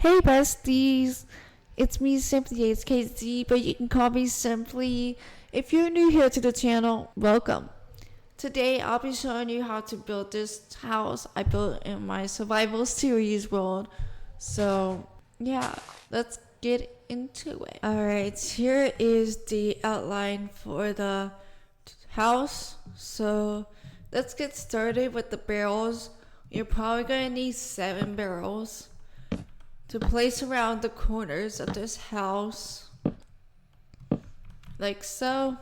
Hey besties, it's me Simply HKZ, but you can call me Simply. If you're new here to the channel, welcome. Today I'll be showing you how to build this house I built in my survival series world. So yeah, let's get into it. Alright, here is the outline for the house. So let's get started with the barrels. You're probably gonna need 7 barrels to place around the corners of this house, like so.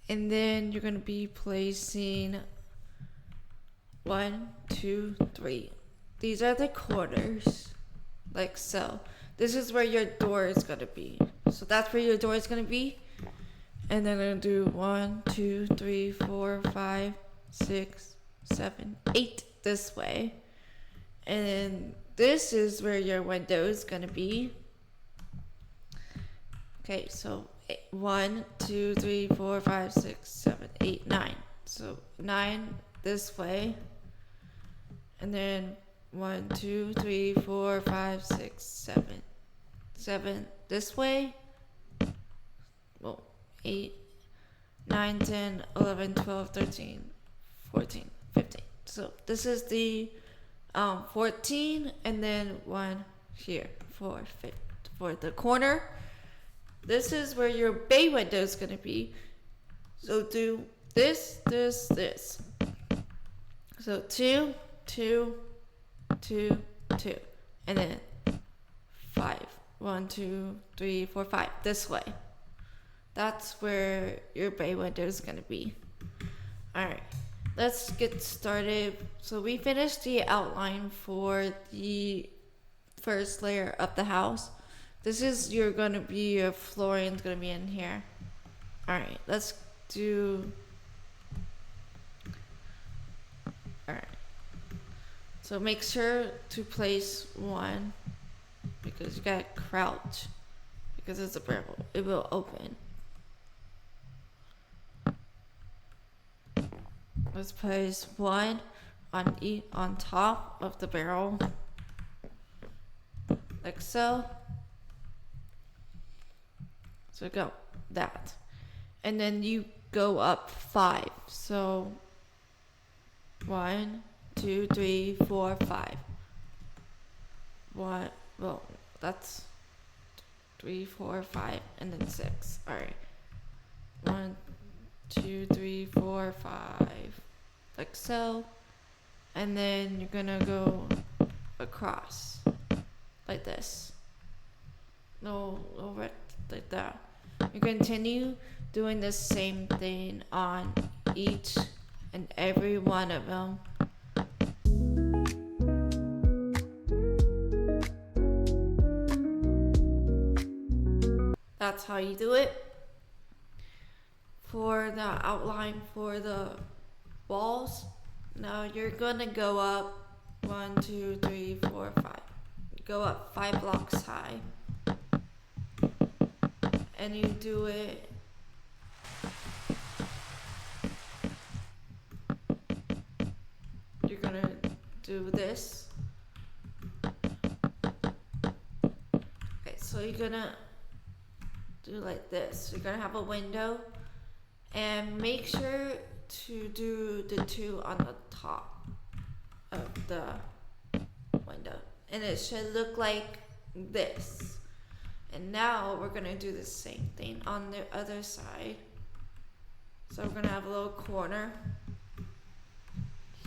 And then you're going to be placing 1, 2, 3. These are the corners, like so. This is where your door is going to be. So that's where your door is going to be. And then I'm going to do 1, 2, 3, 4, 5, 6, 7, 8 this way. And then this is where your window is going to be. Okay, so 1, 2, 3, 4, 5, 6, 7, 8, 9. So 9 this way. And then 1, 2, 3, 4, 5, 6, 7. 7 this way. Well, 8, 9, 10, 11, 12, 13, 14, 15. So this is the 14, and then 1 here for the corner. This is where your bay window is going to be. So do this. So 2, 2, 2, 2, and then 5. 1, 2, 3, 4, 5 this way. That's where your bay window is going to be. Alright, let's get started. So we finished the outline for the first layer of the house. This is your flooring is gonna be in here. Alright, let's do. Alright. So make sure to place 1, because you gotta crouch, because it's a barrel. It will open. Let's place 1 on top of the barrel, like so. So go that, and then you go up 5. So 1, 2, 3, 4, 5. 1. Well, that's 3, 4, 5, and then 6. All right. 1, 2, 3, 4, 5, like so, and then you're gonna go across like this. No, over like that. You continue doing the same thing on each and every one of them. That's how you do it. For the outline for the walls, now you're gonna go up 1, 2, 3, 4, 5. Go up 5 blocks high. And you do it you're gonna do this. Okay, so you're gonna do like this. You're gonna have a window, and make sure to do the 2 on the top of the window, and it should look like this. And now we're gonna do the same thing on the other side. So we're gonna have a little corner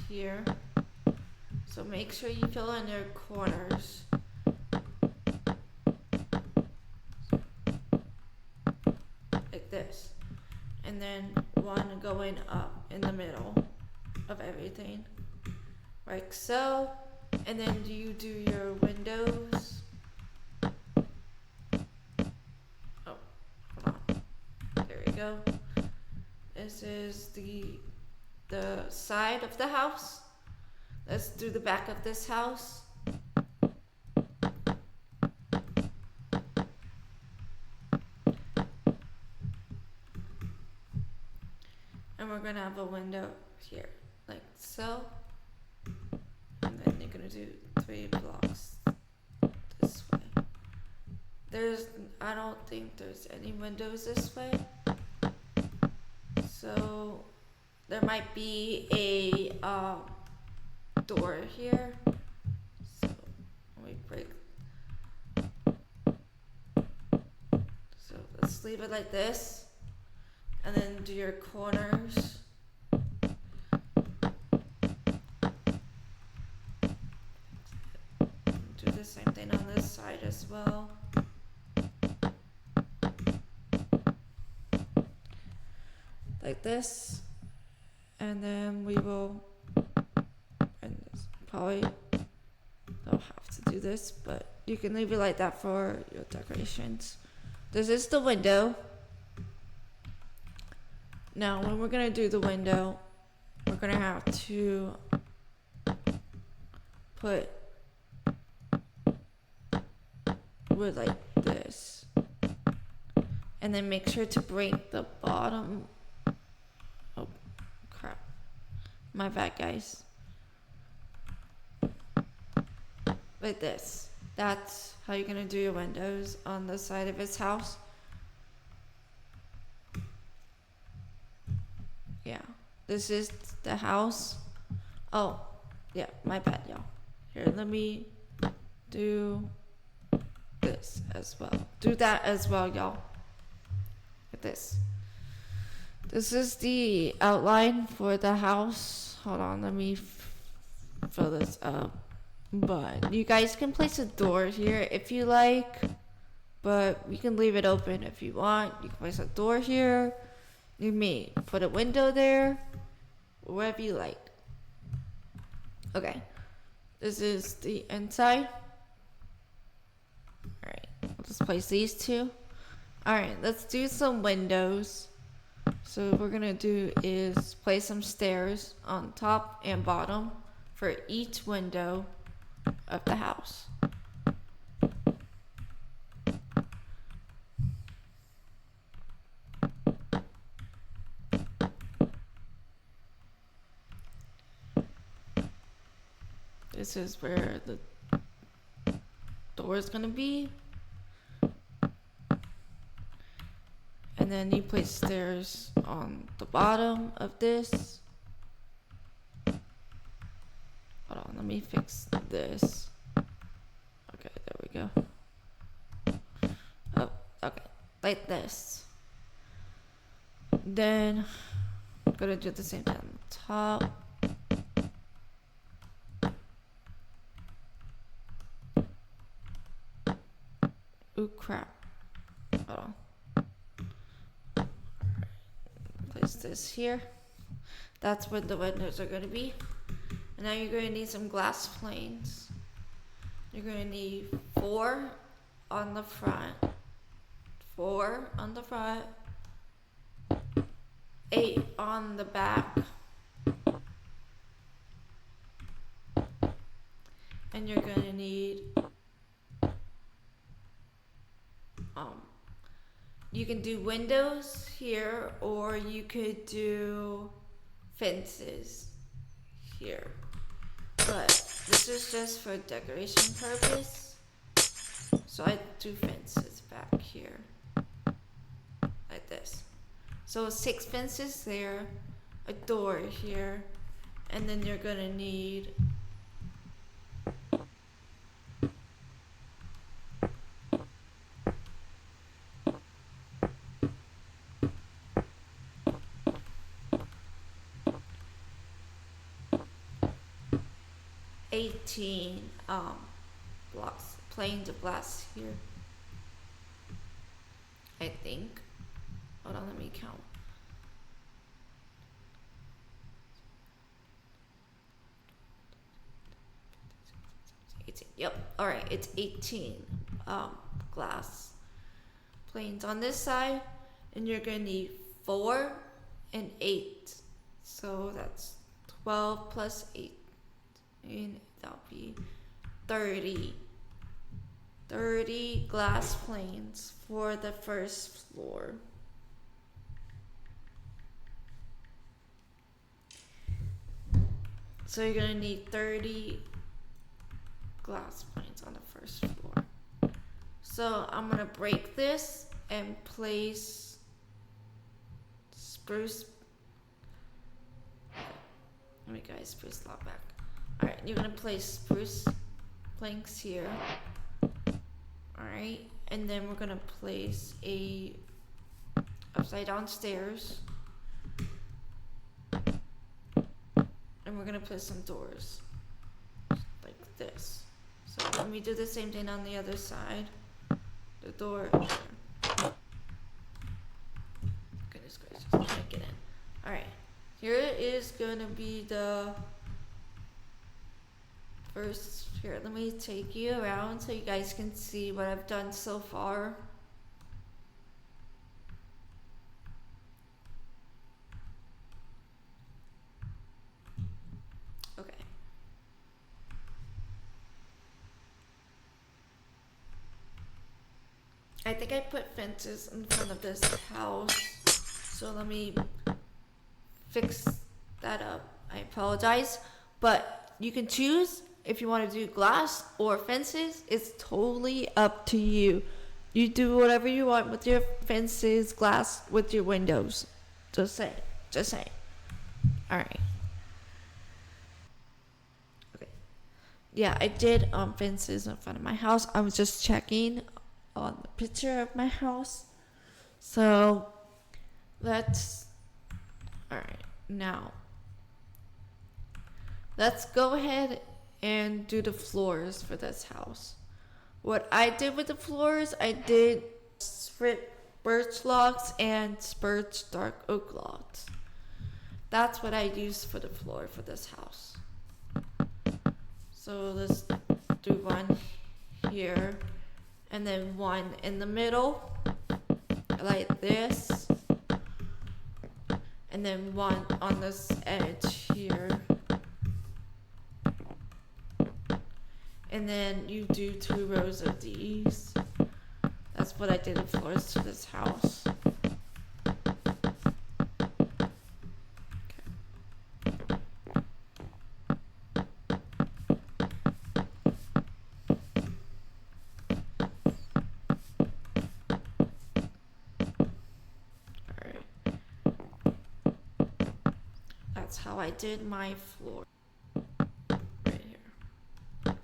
here. So make sure you fill in your corners. Like this. And then 1 going up in the middle of everything. Like so. And then you do your windows. Go. This is the side of the house. Let's do the back of this house. And we're gonna have a window here, like so. And then you're gonna do 3 blocks I don't think there's any windows this way. So there might be a door here. So let me break. So let's leave it like this, and then do your corners. Do the same thing on this side as well. Like this, and then we will, and this, probably don't have to do this, but you can leave it like that for your decorations. This is the window. Now when we're gonna do the window, we're gonna have to put wood like this, and then make sure to break the bottom. Oh crap, my bad guys. Like this. That's how you're gonna do your windows on the side of his house. Yeah, this is the house. Oh yeah, my bad y'all. Here, let me do this as well. Do that as well, y'all. Like this. This is the outline for the house. Hold on, let me fill this up. But you guys can place a door here if you like, but we can leave it open if you want. You can place a door here. You may put a window there, wherever you like. Okay, this is the inside. Alright, we'll just place these two. Alright, let's do some windows. So what we're gonna do is place some stairs on top and bottom for each window of the house. This is where the door is gonna be. And then you place stairs on the bottom of this. Hold on, let me fix this. Okay, there we go. Oh, okay, like this. Then I'm gonna do the same thing on the top. Ooh, crap. Hold on. Place this here. That's where the windows are gonna be. And now you're going to need some glass planes. You're going to need 4 on the front, 4 on the front, 8 on the back, and you're going to need you can do windows here, or you could do fences here. But this is just for decoration purpose, so I do fences back here like this. So 6 fences there, a door here, and then you're gonna need blocks, planes of glass here. I think. Hold on, let me count. Yep. All right, it's 18 glass planes on this side, and you're gonna need 4 and 8. So that's 12 plus 8, and that'll be 30 glass planes for the first floor. So you're gonna need 30 glass planes on the first floor. So I'm gonna break this and place spruce. Let me guys spruce log back. Alright, you're gonna place spruce planks here. Alright, and then we're gonna place a upside down stairs. And we're gonna put some doors like this. So let me do the same thing on the other side. The door. Goodness gracious, can't get in. Alright, here is gonna be the first. Here, let me take you around so you guys can see what I've done so far. Okay. I think I put fences in front of this house, so let me fix that up. I apologize, but you can choose if you want to do glass or fences. It's totally up to you. You do whatever you want with your fences, glass, with your windows. Just say. Alright. Okay. Yeah, I did fences in front of my house. I was just checking on the picture of my house. So let's now let's go ahead and do the floors for this house. What I did with the floors, I did birch logs and birch dark oak logs. That's what I used for the floor for this house. So let's do one here and then one in the middle like this, and then one on this edge here, and then you do 2 rows of these. That's what I did the floors to this house. That's how I did my floor. Right here.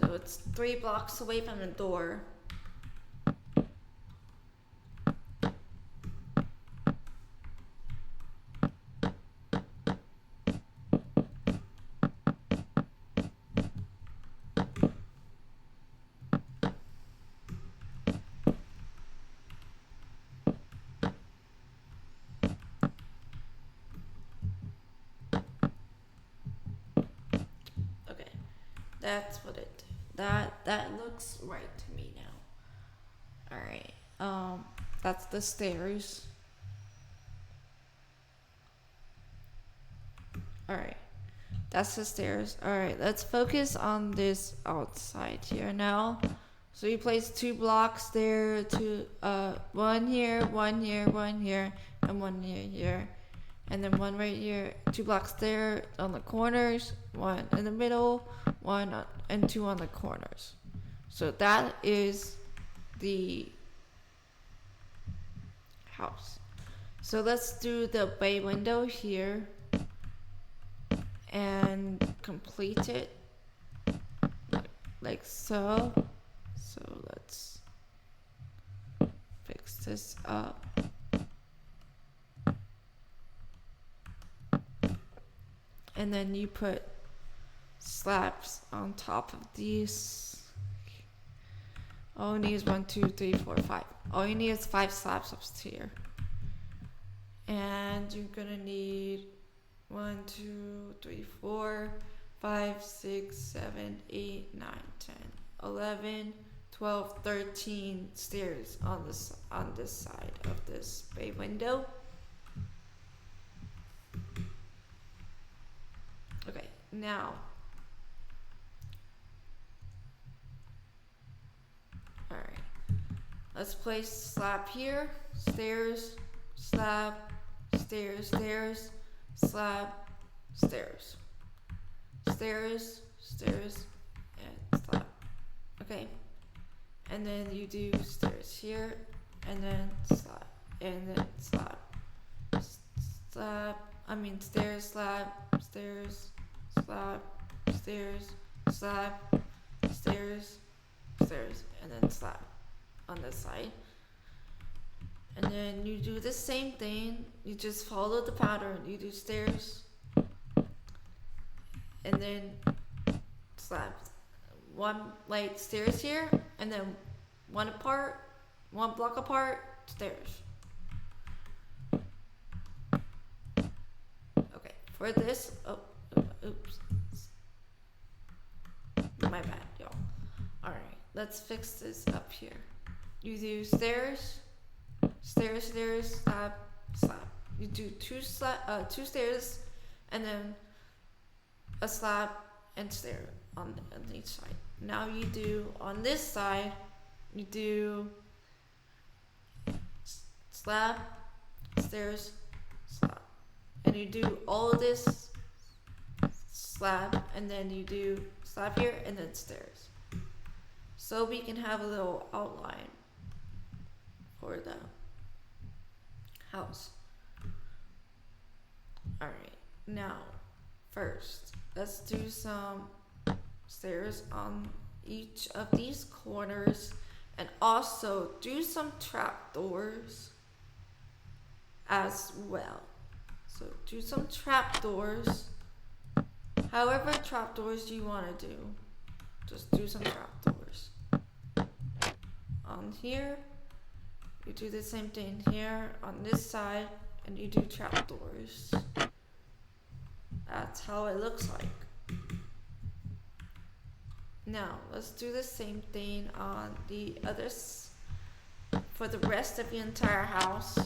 So it's 3 blocks away from the door. That's what it did. That looks right to me now. Alright. That's the stairs. Alright. That's the stairs. Alright, let's focus on this outside here now. So you place 2 blocks there, one here, one here, one here, and one here. And then one right here, 2 blocks there on the corners, 1 in the middle, 1 and 2 on the corners. So that is the house. So let's do the bay window here and complete it like so. So let's fix this up. And then you put slabs on top of these. All you need is 1, 2, 3, 4, 5. All you need is 5 slabs up here. And you're gonna need 1, 2, 3, 4, 5, 6, 7, 8, 9, 10, 11, 12, 13 stairs on this side of this bay window. Okay, now, alright, let's place slab here, stairs, slab, stairs, stairs, slab, stairs, stairs, stairs, and slab. Okay, and then you do stairs here, and then slab, and then slab, slab. I mean stairs, slab, stairs, slab, stairs, slab, stairs, stairs, and then slab on this side. And then you do the same thing. You just follow the pattern. You do stairs, and then slabs. One like stairs here, and then one block apart, stairs. Okay, for this, oops, my bad, y'all. All right, let's fix this up here. You do stairs, stairs, stairs, slab, slab. You do two stairs, and then a slab and stair on each side. Now you do on this side, you do slab, stairs, slab, and you do all of this slab, and then you do slab here and then stairs. So we can have a little outline for the house. Alright, now first let's do some stairs on each of these corners, and also do some trapdoors as well. So do some trapdoors. However trapdoors you want to do, just do some trapdoors. On here, you do the same thing here on this side, and you do trapdoors. That's how it looks like. Now let's do the same thing on the others for the rest of the entire house.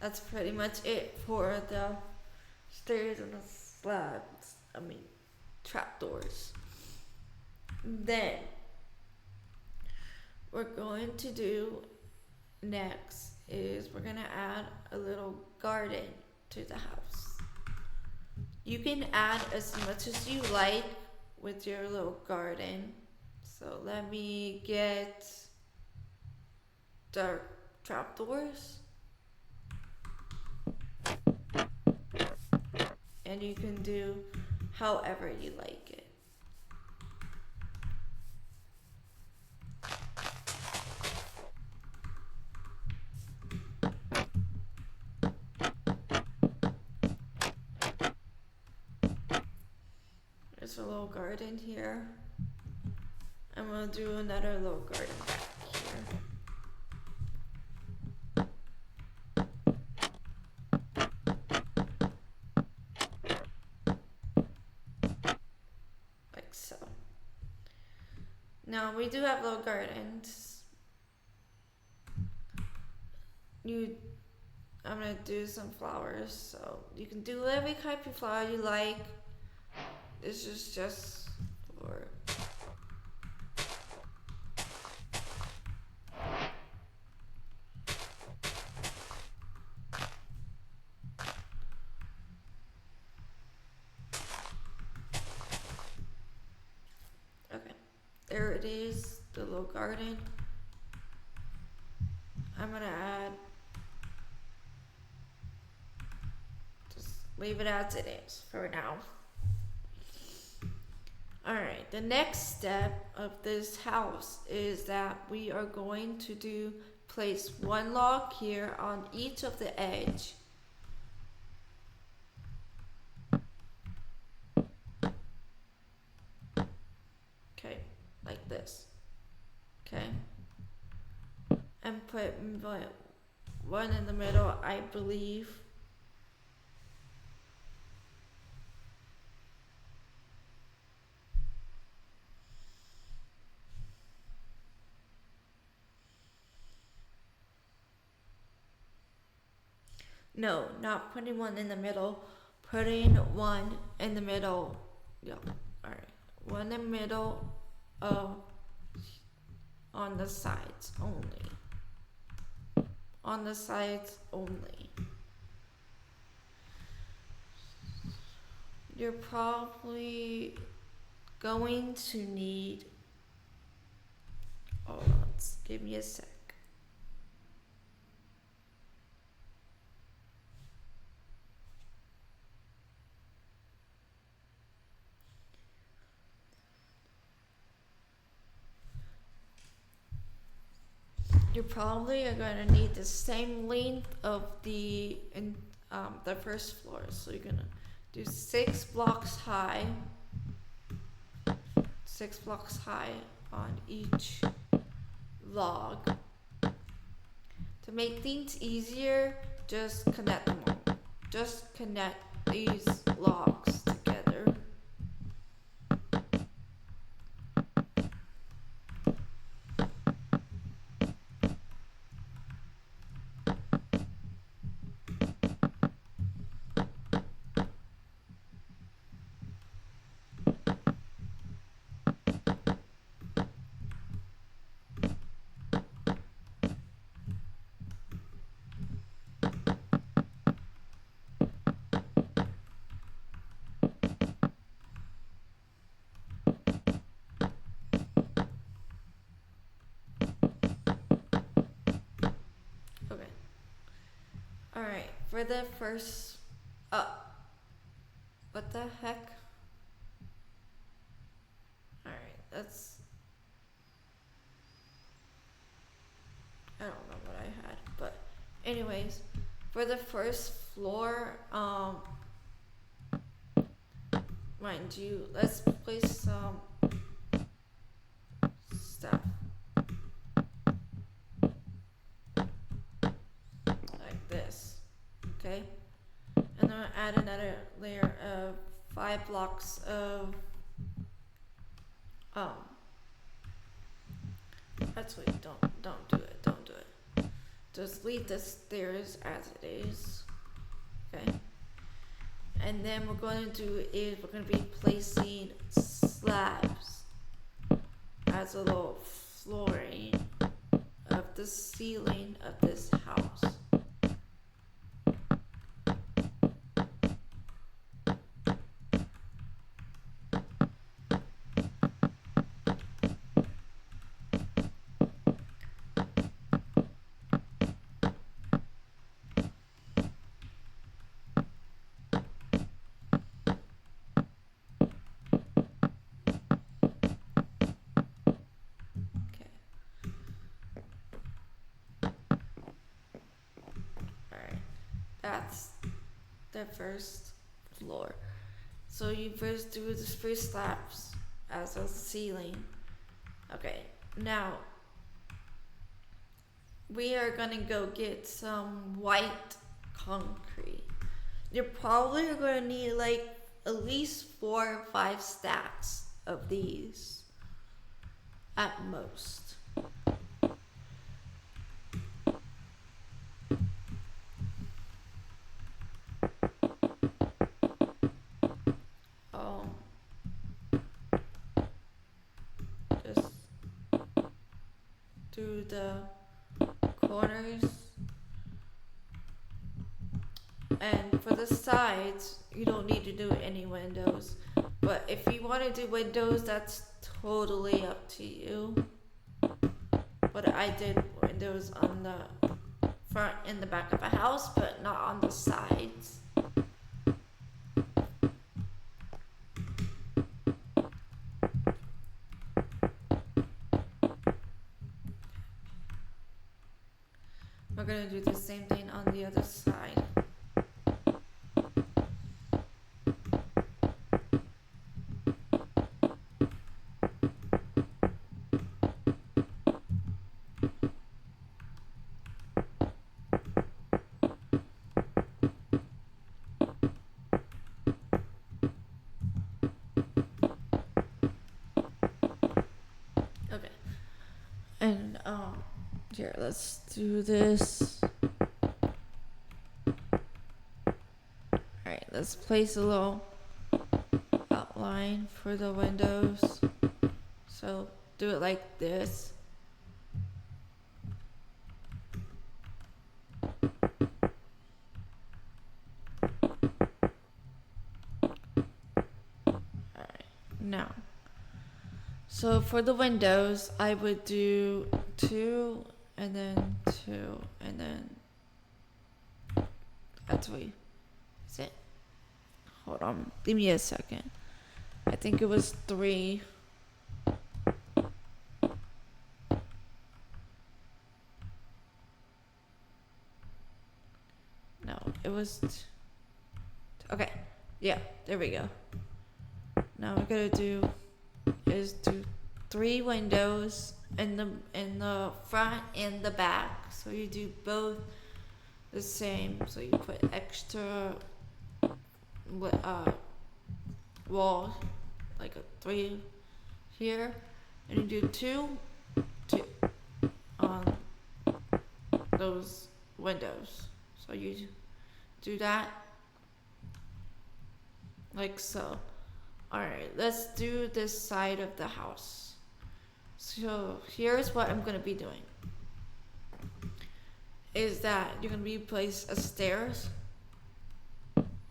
That's pretty much it for the stairs and the slabs. I mean, trapdoors. Then, we're going to do next is we're going to add a little garden to the house. You can add as much as you like with your little garden. So let me get the trapdoors. And you can do however you like it. There's a little garden here. I'm gonna do another little garden back here. Now we do have little gardens. I'm gonna do some flowers, so you can do every type of flower you like. This is just for there it is, the little garden. I'm gonna add, just leave it as it is for now. Alright, the next step of this house is that we are going to place one log here on each of the edge. Okay, like this. Okay. And put one in the middle, I believe. No, not putting one in the middle. Putting one in the middle. Yeah. Alright. One in the middle of on the sides only. On the sides only. You're probably going to need, oh, give me a sec. You're probably going to need the same length of the first floor. So you're gonna do 6 blocks high, 6 blocks high on each log. To make things easier, just connect them all. Just connect these logs together. Alright, for the first, what the heck? Alright, that's, I don't know what I had, but anyways, for the first floor, mind you, let's place some stuff. Like this, okay? And then I'll add another layer of 5 blocks of, actually, don't do it, don't do it. Just leave the stairs as it is, okay? And then we're going to do is we're going to be placing slabs as a little flooring of the ceiling of this house. That's the first floor. So you first do the spruce slabs as a ceiling. Okay, now we are gonna go get some white concrete. You're probably gonna need like at least 4 or 5 stacks of these at most. Do the corners, and for the sides you don't need to do any windows, but if you want to do windows, that's totally up to you. But I did windows on the front and the back of a house, but not on the sides. We're going to do the same thing on the other side. Okay. And here, let's do this. let's place a little outline for the windows. So do it like this. Alright, now. So for the windows, I would do 2 and then 2 and then that's what is it? Hold on, give me a second. I think it was 3. No, it was okay. Yeah, there we go. Now we're gonna do 3 windows in the front and the back. So you do both the same. So you put extra wall, like a 3 here, and you do 2 on those windows. So you do that like so. Alright, let's do this side of the house. So here's what I'm gonna be doing. Is that you're gonna be place a stairs,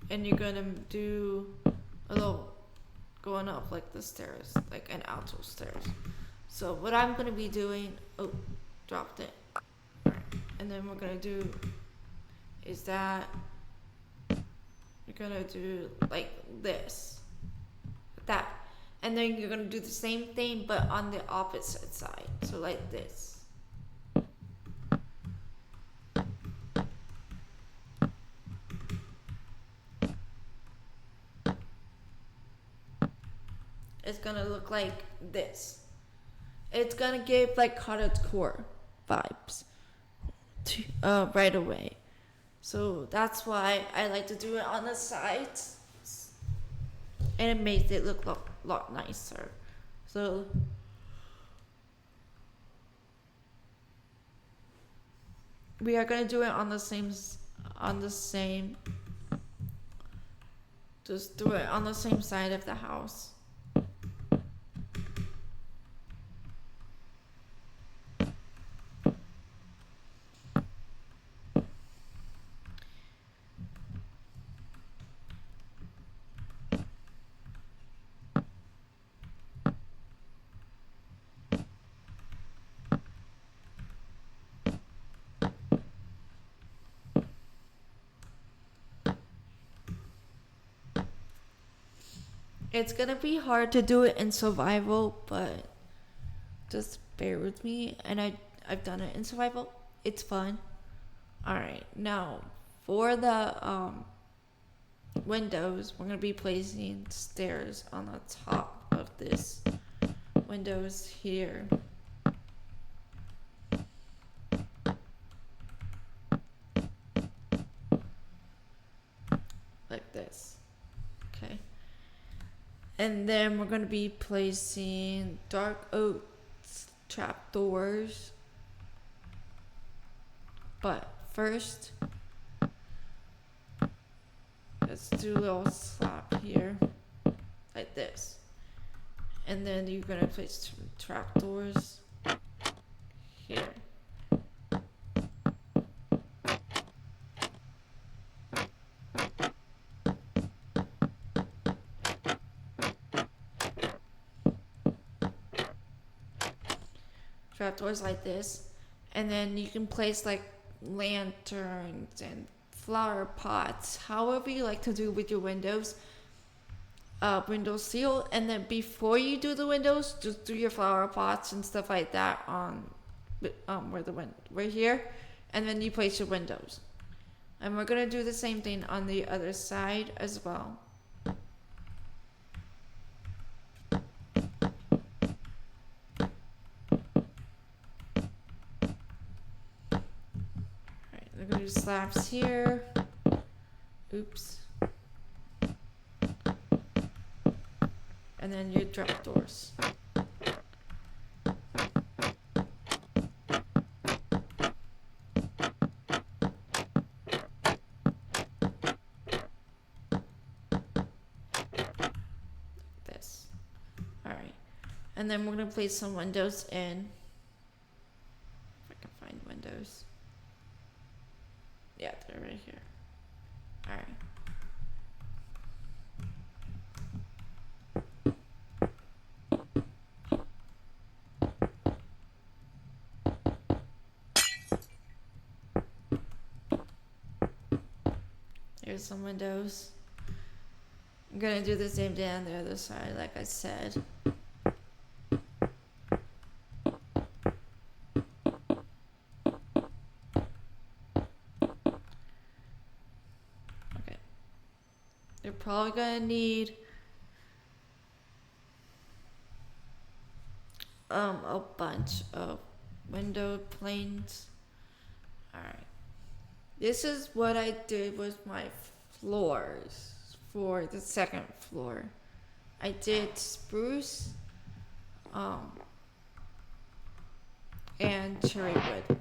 and you're gonna do a little going up like the stairs, like an alto stairs. So what I'm gonna be doing, dropped it. Alright, and then we're gonna do is that you're gonna do like this. That, and then you're gonna do the same thing but on the opposite side, so like this. It's gonna look like this. It's gonna give like Cottagecore vibes right away. So that's why I like to do it on the sides. And it makes it look a lot nicer. So we are gonna do it on the same. Just do it on the same side of the house. It's gonna be hard to do it in survival, but just bear with me. And I've done it in survival. It's fun. Alright, now for the windows, we're gonna be placing stairs on the top of this windows here. Like this. Okay. And then we're going to be placing dark oak trapdoors. But first, let's do a little slab here, like this. And then you're going to place trapdoors here. Trapdoors like this, and then you can place like lanterns and flower pots, however you like to do with your windows. Window seal, and then before you do the windows, just do your flower pots and stuff like that on right here, and then you place your windows. And we're gonna do the same thing on the other side as well. We're gonna do slabs here. Oops. And then your trapdoors. And then we're gonna place some windows in. If I can find windows. Yeah, they're right here. Alright. Here's some windows. I'm gonna do the same thing on the other side, like I said. Okay. You're probably gonna need a bunch of window planes. Alright. This is what I did with my floors for the second floor. I did spruce and cherry wood.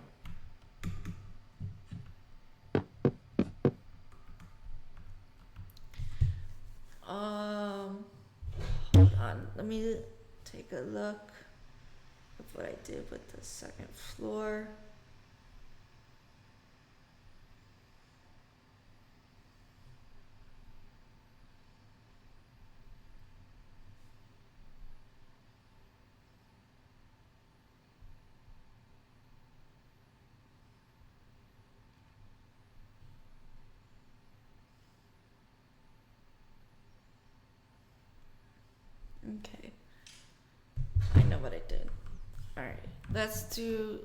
Hold on, let me take a look of what I did with the second floor. Okay, I know what I did. Alright, let's do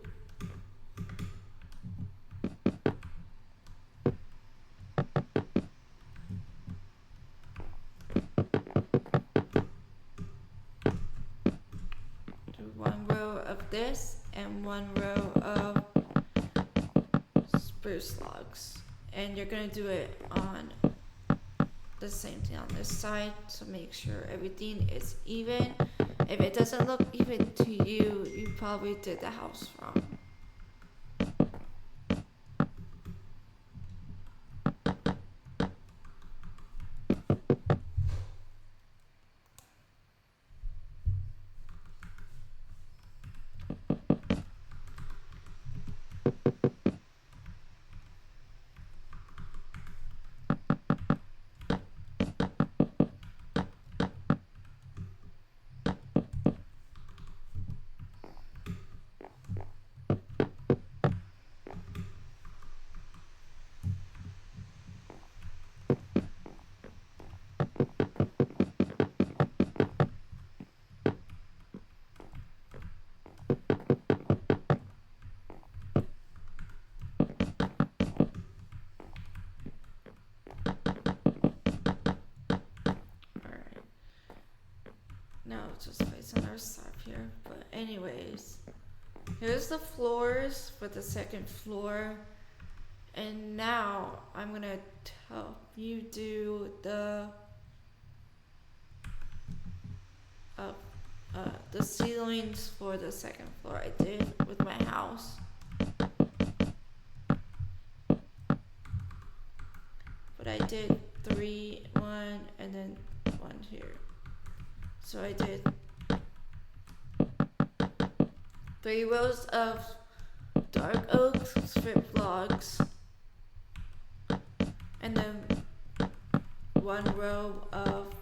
one row of this and one row of spruce logs. And you're gonna do it on the same thing on this side, so make sure everything is even. If it doesn't look even to you, you probably did the house wrong. No, just place another slab here. But anyways, here's the floors for the second floor. And now I'm gonna help you do the ceilings for the second floor. I did with my house. But I did 3, 1, and then 1 here. So I did 3 rows of dark oak strip logs, and then 1 row of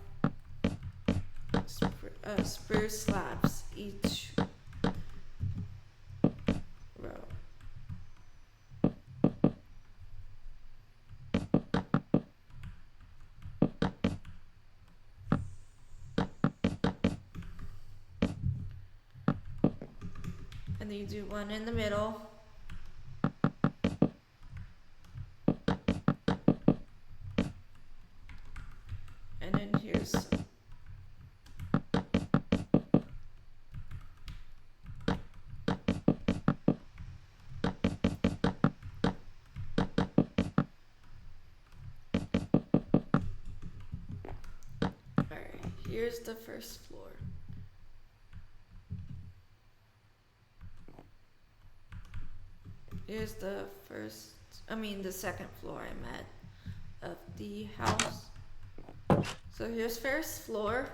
spruce slabs each row. And then you do 1 in the middle. And then here's some. Alright, here's the first floor. Here's the second floor I meant of the house. So here's first floor,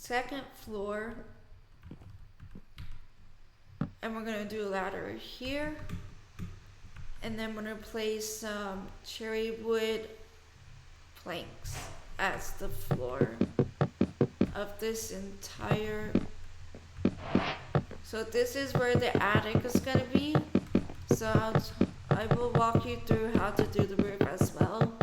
second floor, and we're gonna do a ladder here, and then we're gonna place some cherry wood planks as the floor of this entire. So this is where the attic is gonna be. So I will walk you through how to do the roof as well.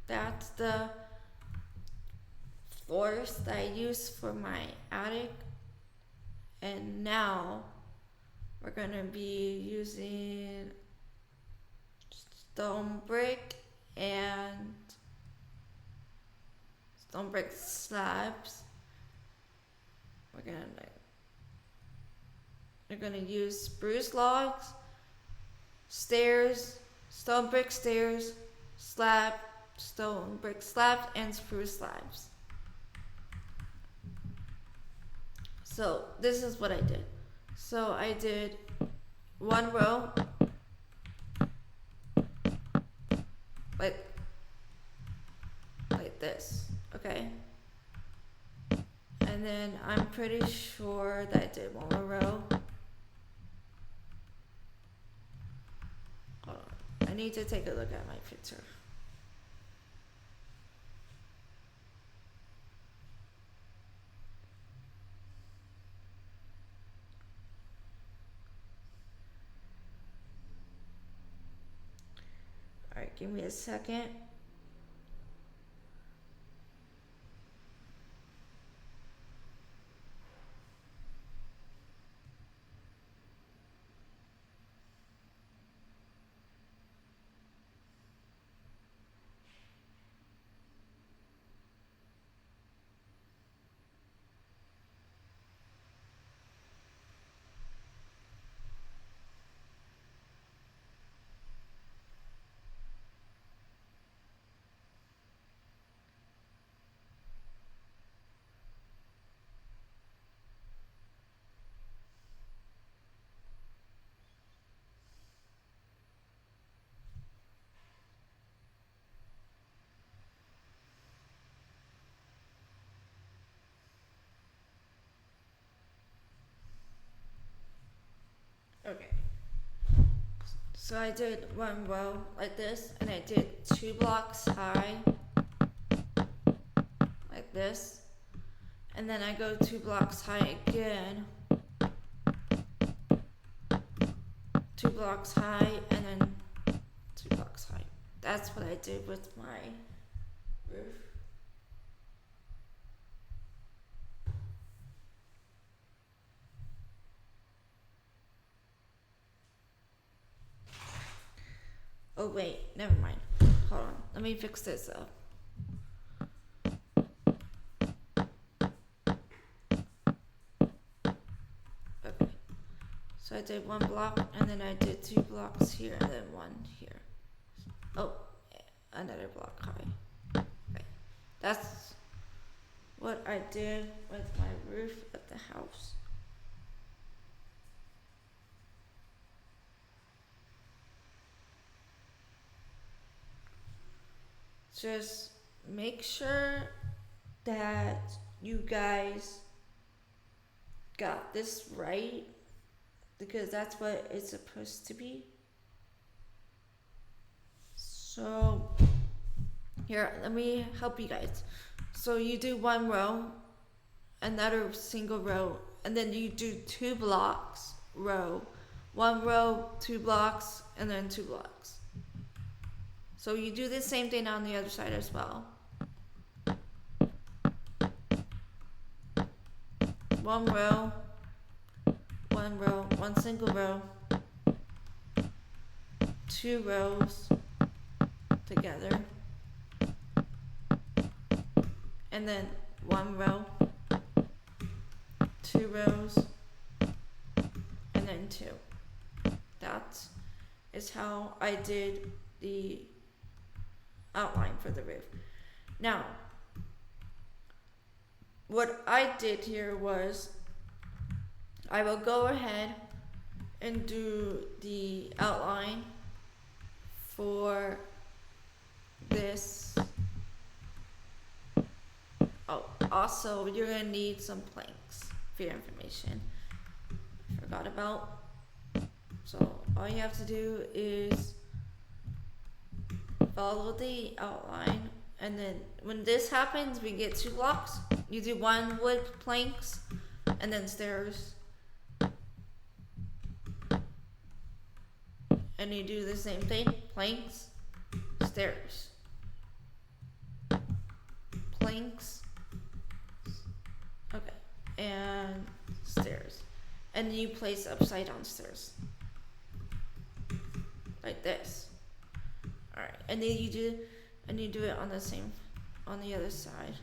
That's the floors that I use for my attic. And now we're gonna be using stone brick slabs. We're gonna use spruce logs, stairs, stone brick stairs, stone brick slabs, and spruce slabs. So this is what I did. So I did one row like this, okay? And then I'm pretty sure that I did one more row. Hold on. I need to take a look at my picture. Alright, give me a second. Okay. So I did one row like this, and I did 2 blocks high, like this. And then I go 2 blocks high again, 2 blocks high, and then 2 blocks high. That's what I did with my roof. Oh wait, never mind. Hold on, let me fix this up. Okay, so I did 1 block, and then I did 2 blocks here, and then 1 here. Oh, another block high. Okay, that's what I did with my roof of the house. Just make sure that you guys got this right, because that's what it's supposed to be. So here, let me help you guys. So you do 1 row, another single row, and then you do 2 blocks row. 1 row, 2 blocks, and then 2 blocks. So you do the same thing on the other side as well. 1 row, one row, one single row, 2 rows together, and then 1 row, 2 rows, and then 2. That is how I did the outline for the roof. Now, what I did here was I will go ahead and do the outline for this. Oh, also you're gonna need some planks for your information. I forgot about. So all you have to do is follow the outline, and then when this happens, we get 2 blocks. You do 1 wood planks, and then stairs. And you do the same thing, planks, stairs, planks, okay, and stairs. And you place upside down stairs, like this. Alright, and then you do it on the other side.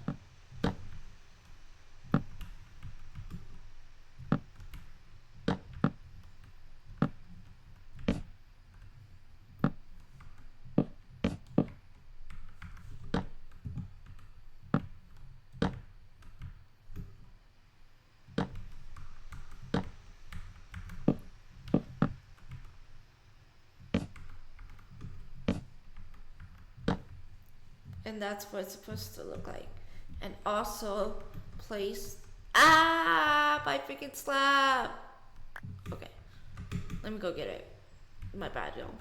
And that's what it's supposed to look like. And also place my freaking slab. Okay, let me go get it. My bad, y'all.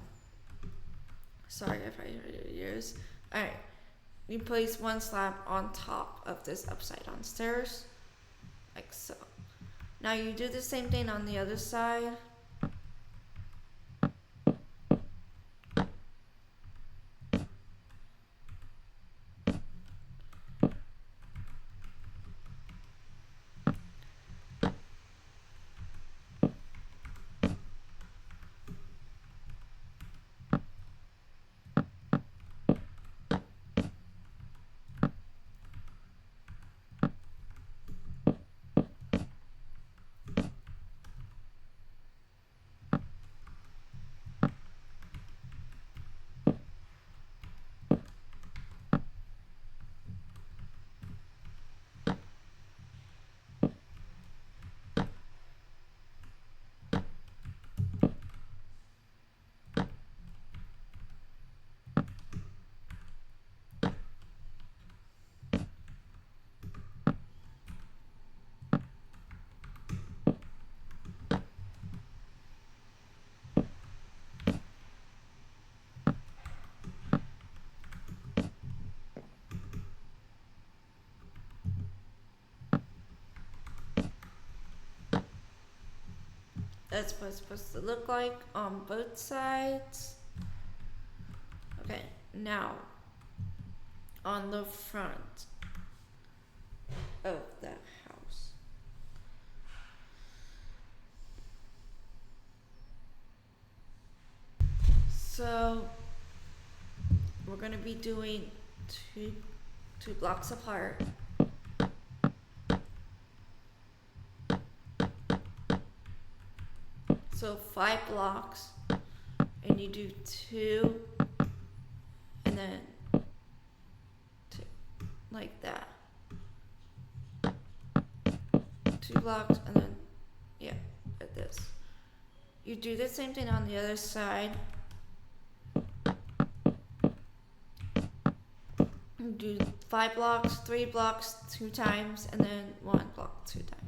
Sorry if I hurt your ears. Alright, you place 1 slab on top of this upside down stairs, like so. Now you do the same thing on the other side. That's what it's supposed to look like on both sides. Okay, now on the front of the house. So we're gonna be doing two blocks apart. So 5 blocks, and you do 2, and then 2, like that. 2 blocks, and then, yeah, like this. You do the same thing on the other side. You do 5 blocks, 3 blocks 2 times, and then 1 block 2 times.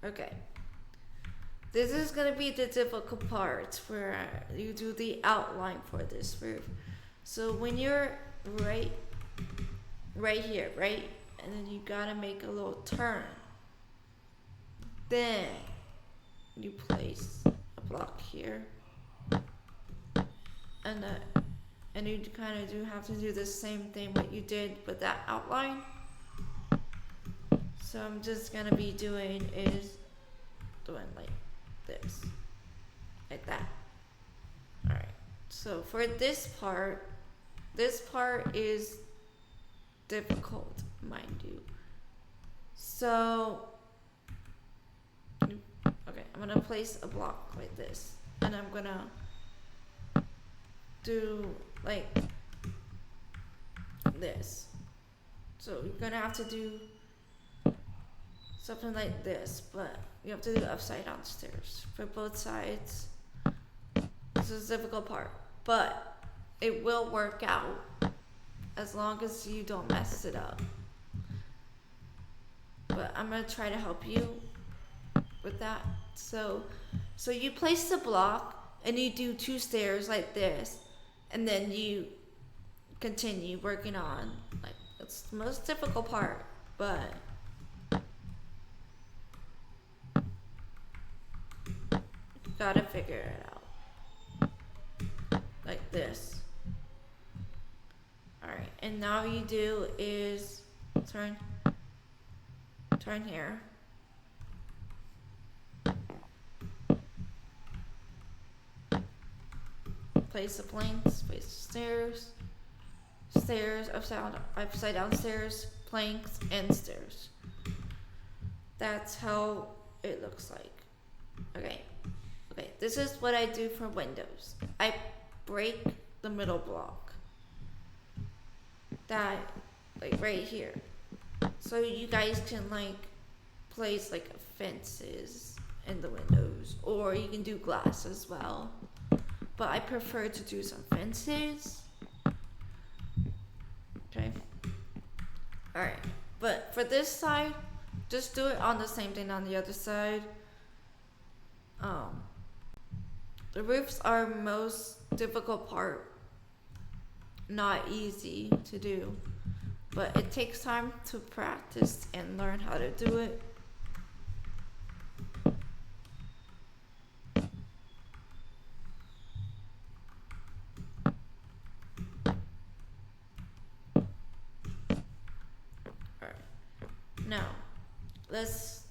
Okay, this is going to be the difficult part where you do the outline for this roof. So when you're right here, right, and then you gotta make a little turn, then you place a block here and And you kind of do have to do the same thing what you did with that outline. So I'm just gonna be doing like this, like that. All right. So for this part is difficult, mind you. So, okay, I'm gonna place a block like this, and I'm gonna do like this. So you're gonna have to do something like this, but you have to do upside down stairs for both sides. This is the difficult part, but it will work out as long as you don't mess it up. But I'm gonna try to help you with that. So you place the block and you do 2 stairs like this, and then you continue working on, like, it's the most difficult part, but you gotta figure it out like this. All right, and now you do is turn here. Place the planks, place the stairs, upside down stairs, planks, and stairs. That's how it looks like. Okay, this is what I do for windows. I break the middle block. That, like, right here. So you guys can, like, place, like, fences in the windows, or you can do glass as well. But I prefer to do some fences. Okay. Alright. But for this side, just do it on the same thing on the other side. The roofs are most difficult part. Not easy to do. But it takes time to practice and learn how to do it. Now, let's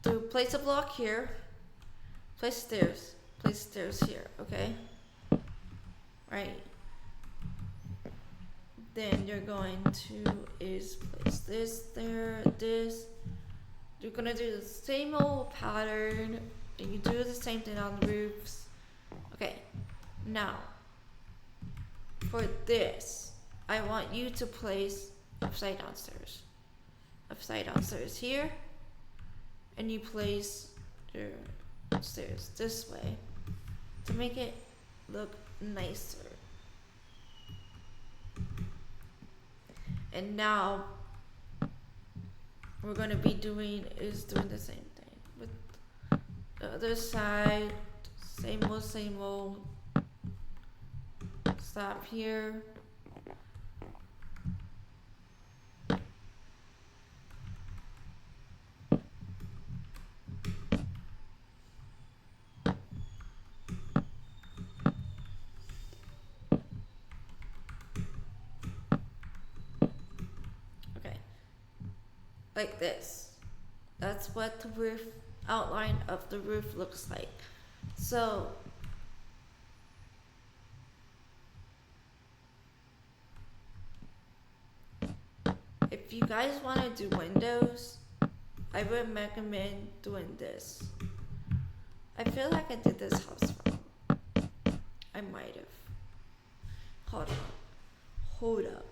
do place a block here, place stairs here, okay? Right. Then you're going to place this there, this. You're gonna do the same old pattern, and you do the same thing on the roofs. Okay, now, for this, I want you to place upside down stairs. Upside down stairs here, and you place your stairs this way to make it look nicer. And now we're going to be doing the same thing with the other side. Same old. Stop here. Like this. That's what the roof outline of the roof looks like. So if you guys want to do windows, I would recommend doing this. I feel like I did this house wrong. I might have. Hold up.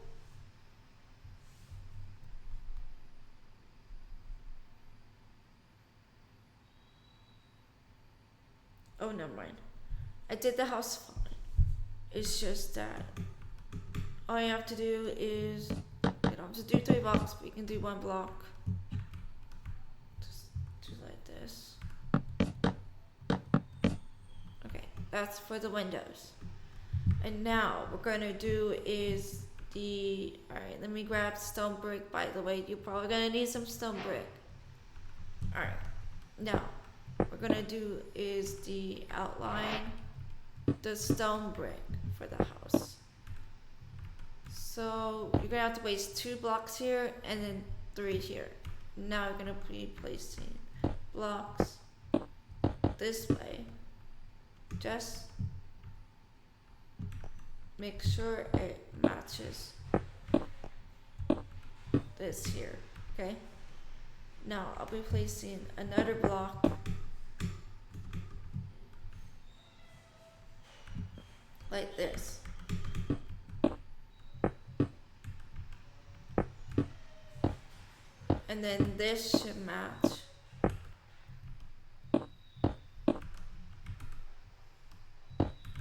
Oh, never mind. I did the house fine. It's just that all you have to do is, you don't have to do 3 blocks, but you can do 1 block. Just do like this. Okay, that's for the windows. And now what we're gonna do is alright, let me grab stone brick. By the way, you're probably gonna need some stone brick. Alright, now what we're gonna do is the outline, the stone brick for the house. So you're gonna have to place 2 blocks here and then 3 here. Now you're gonna be placing blocks this way. Just make sure it matches this here, okay? Now I'll be placing another block like this. And then this should match.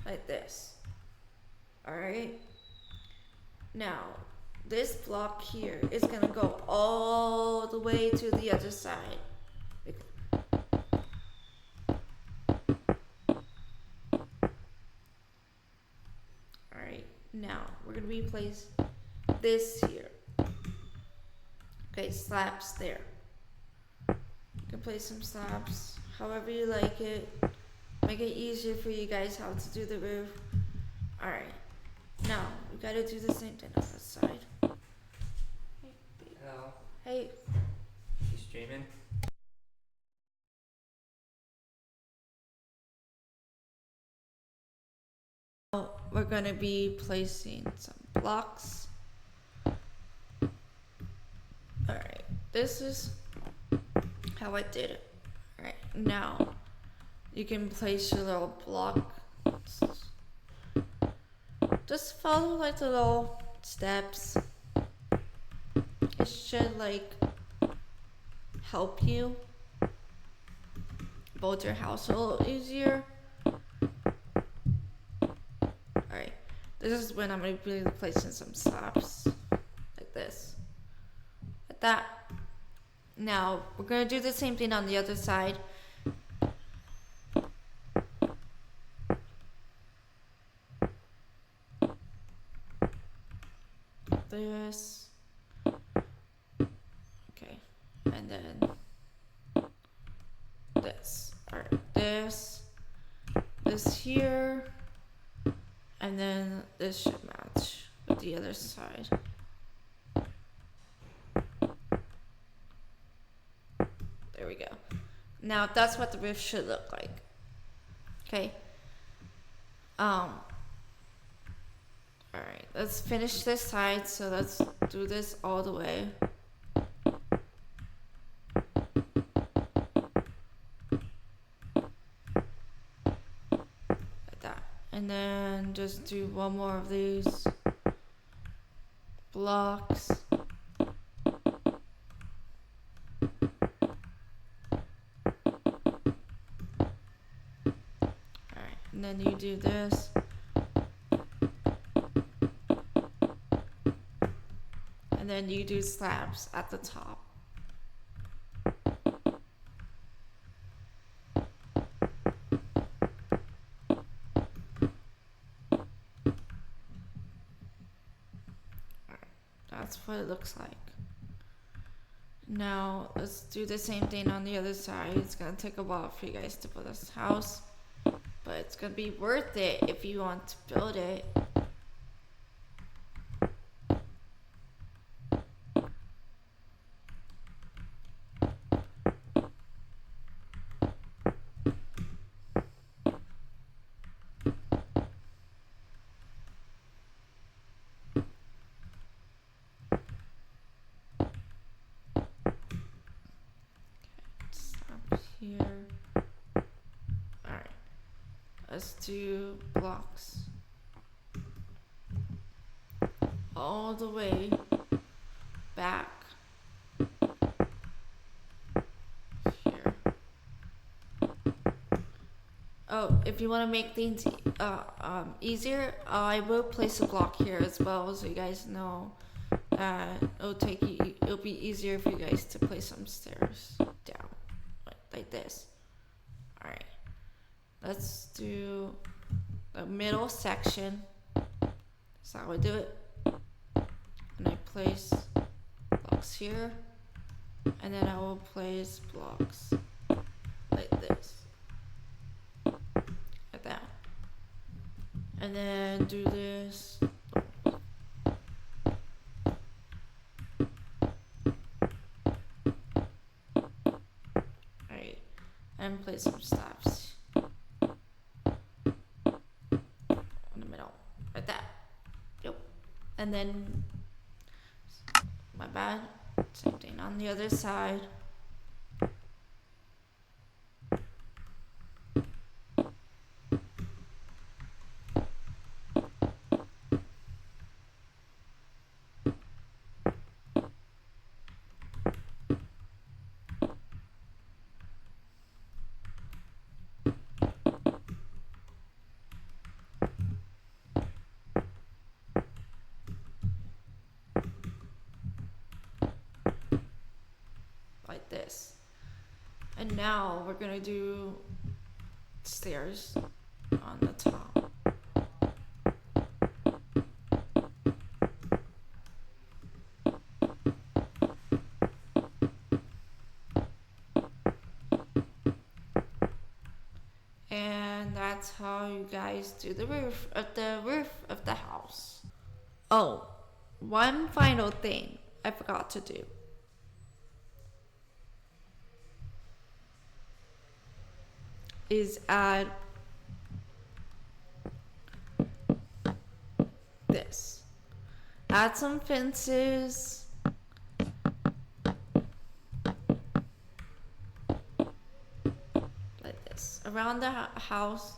Like this. Alright? Now, this block here is gonna go all the way to the other side. Alright, now we're gonna replace this here. Okay, slabs there. You can place some slabs however you like it. Make it easier for you guys how to do the roof. Alright, now we gotta do the same thing on this side. Hello. Hey. You streaming? We're gonna be placing some blocks. Alright, this is how I did it. Alright, now you can place your little block. Just follow like the little steps. It should like help you build your house a little easier. Alright, this is when I'm going to be placing some slabs like this. Like that. Now, we're going to do the same thing on the other side. This. Okay, and then this. Alright, this here, and then this should match with the other side. There we go. Now that's what the roof should look like. Okay. Alright, let's finish this side, so let's do this all the way. Like that. And then just do one more of these blocks. Alright, and then you do this. And then you do slabs at the top. That's what it looks like. Now let's do the same thing on the other side. It's gonna take a while for you guys to build this house, but it's gonna be worth it if you want to build it. Here. Alright. Let's do blocks all the way back here. Oh, if you want to make things easier, I will place a block here as well, so you guys know it'll be easier for you guys to place some stairs down. Like this. Alright. Let's do the middle section. That's how I do it. And I place blocks here. And then I will place blocks like this. Like that. And then do this. and place some steps in the middle, like that. Yep. And then, my bad. Same thing on the other side. Like this. And now we're gonna do stairs on the top. And that's how you guys do the roof of the house. Oh, one final thing I forgot to do. Is add this. Add some fences. Like this. Around the house.